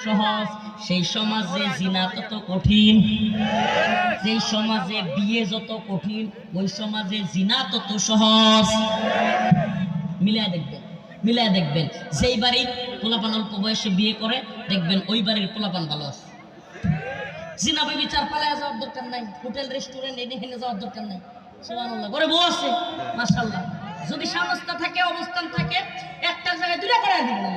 সহজ, সেই সমাজে জিনা তত কঠিন। যেই সমাজে বিয়ে যত কঠিন, ওই সমাজে জিনা তত সহজ। মিলায় দেখবেন, মিলায় দেখবেন। যেই বাড়ির পোলাপান অল্প বয়সে বিয়ে করে, দেখবেন ওই বাড়ির পোলাপান ভালো আছে। জিনা বিচার পালায় যাওয়ার দরকার নাই, হোটেল রেস্টুরেন্ট এনে যাওয়ার দরকার নাই। সুবহানাল্লাহ, ঘরে বউ আছে মাশাআল্লাহ। যদি সামর্থ্য থাকে, অবস্থান থাকে, একটা জায়গায় দুইটা করে দিবেন।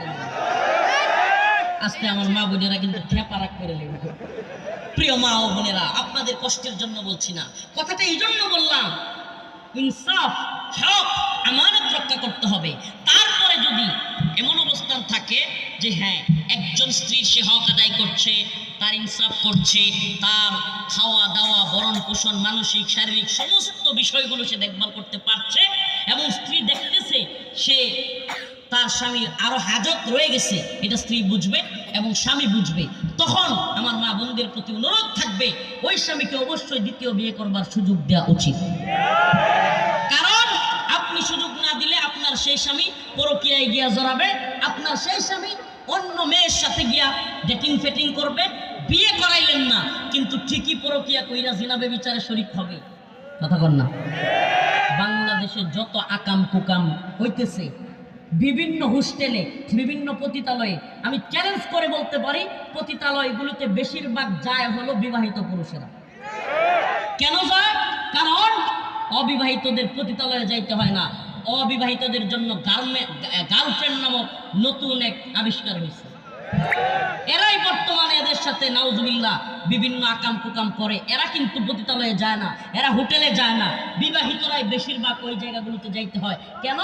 আজকে আমার মা বোনেরা কিন্তু খেপারাক করে নেবে। প্রিয় মা ও বোনেরা, আপনাদের কষ্টের জন্য বলছি না, কথাটা এই জন্য বললাম, ইনসাফ, হক, আমানত রক্ষা করতে হবে। তারপরে যদি এমন অবস্থান থাকে যে হ্যাঁ, একজন স্ত্রীর সে হক আদায় করছে, তার ইনসাফ করছে, তার খাওয়া দাওয়া, ভরণ পোষণ, মানসিক শারীরিক সমস্ত বিষয়গুলো সে দেখভাল করতে পারছে, এবং স্ত্রী দেখতেছে সে তার স্বামীর আরো হাজত রয়ে গেছে, এটা স্ত্রী বুঝবে এবং স্বামী বুঝবে। তখন আমার মা বোনদের প্রতি অনুরোধ থাকবে, ওই স্বামীকে অবশ্যই দ্বিতীয় বিয়ে করবার সুযোগ দেওয়া উচিত। কারণ আপনি সুযোগ না দিলে আপনার সেই স্বামী পরকীয়ায় গিয়া জড়াবে, আপনার সেই স্বামী অন্য মেয়ের সাথে গিয়া ডেটিং ফেটিং করবে। বিয়ে করাইলেন না, কিন্তু ঠিকই পরকীয়া কইরা জিনা ব্যভিচারে শরীক হবে। কথা বল না? বাংলাদেশে যত আকাম কুকাম হইতেছে, বিভিন্ন হোস্টেলে, বিভিন্ন পতিতালয়ে, আমি চ্যালেঞ্জ করে বলতে পারি, পতিতালয়গুলোতে বেশিরভাগ যায় হলো বিবাহিত পুরুষেরা। কেন যায়? কারণ অবিবাহিতদের পতিতালয়ে যাইতে হয় না। অবিবাহিতদের জন্য গার্লফ্রেন্ড নামক নতুন এক আবিষ্কার হয়েছে। এরাই বর্তমানে এদের সাথে নাউজুবিল্লাহ বিভিন্ন আকাম কুকাম করে। এরা কিন্তু পতিতালয়ে যায় না, এরা হোটেলে যায় না। বিবাহিতরাই বেশিরভাগ ওই জায়গাগুলোতে যাইতে হয়। কেন?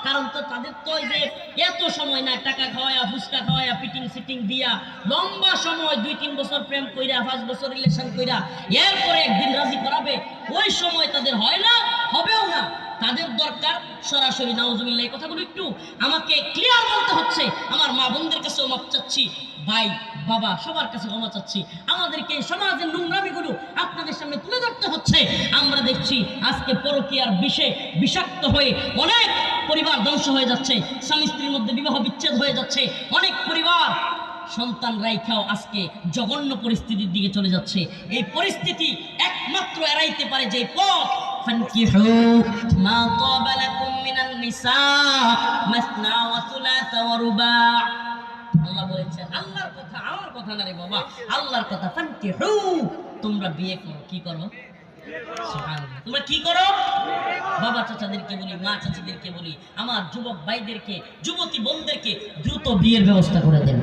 কারণ তো তাদের তো যে এত সময় না, টাকা খাওয়ায়া, ফুচকা খাওয়ায়া, পিটিং সিটিং দিয়া, লম্বা সময় 2-3 বছর প্রেম কইরা, 5 বছর রিলেশন কইরা, এরপরে একদিন রাজি করাবে, ওই সময় তাদের হয় না, হবেও না। তাদের দরকার সরাসরি। নাউজুবিল্লাহ, এই কথাগুলো একটু আমাকে ক্লিয়ার বলতে হচ্ছে। আমার মা বোনদের কাছে ক্ষমা চাচ্ছি, ভাই বাবা সবার কাছে ক্ষমা চাচ্ছি। আমাদেরকে সমাজের নোংরামিগুলো আপনাদের সামনে তুলে ধরতে হচ্ছে। আমরা দেখছি আজকে পরকীয়ার বিষে বিষাক্ত হয়ে অনেক পরিবার ধ্বংস হয়ে যাচ্ছে, স্বামী স্ত্রীর মধ্যে বিবাহ বিচ্ছেদ হয়ে যাচ্ছে, অনেক পরিবার সন্তান রাইখাও আজকে জঘন্য পরিস্থিতির দিকে চলে যাচ্ছে। এই পরিস্থিতি একমাত্র এড়াইতে পারে যে পথ, فانكحوا ما طاب لكم من النساء مثنى وثلاث ورباع। আল্লাহ বলেছেন, আল্লাহর কথা, আমার কথা না রে বাবা, আল্লাহর কথা। ফানকিহু, তোমরা বিয়ে করো। কি করো? সুবহানাল্লাহ, তোমরা কি করো? বাবা চাচাদেরকে বলি, মা চাচিদেরকে বলি, আমার যুবক ভাইদেরকে, যুবতী বোনদেরকে দ্রুত বিয়ের ব্যবস্থা করে দেন।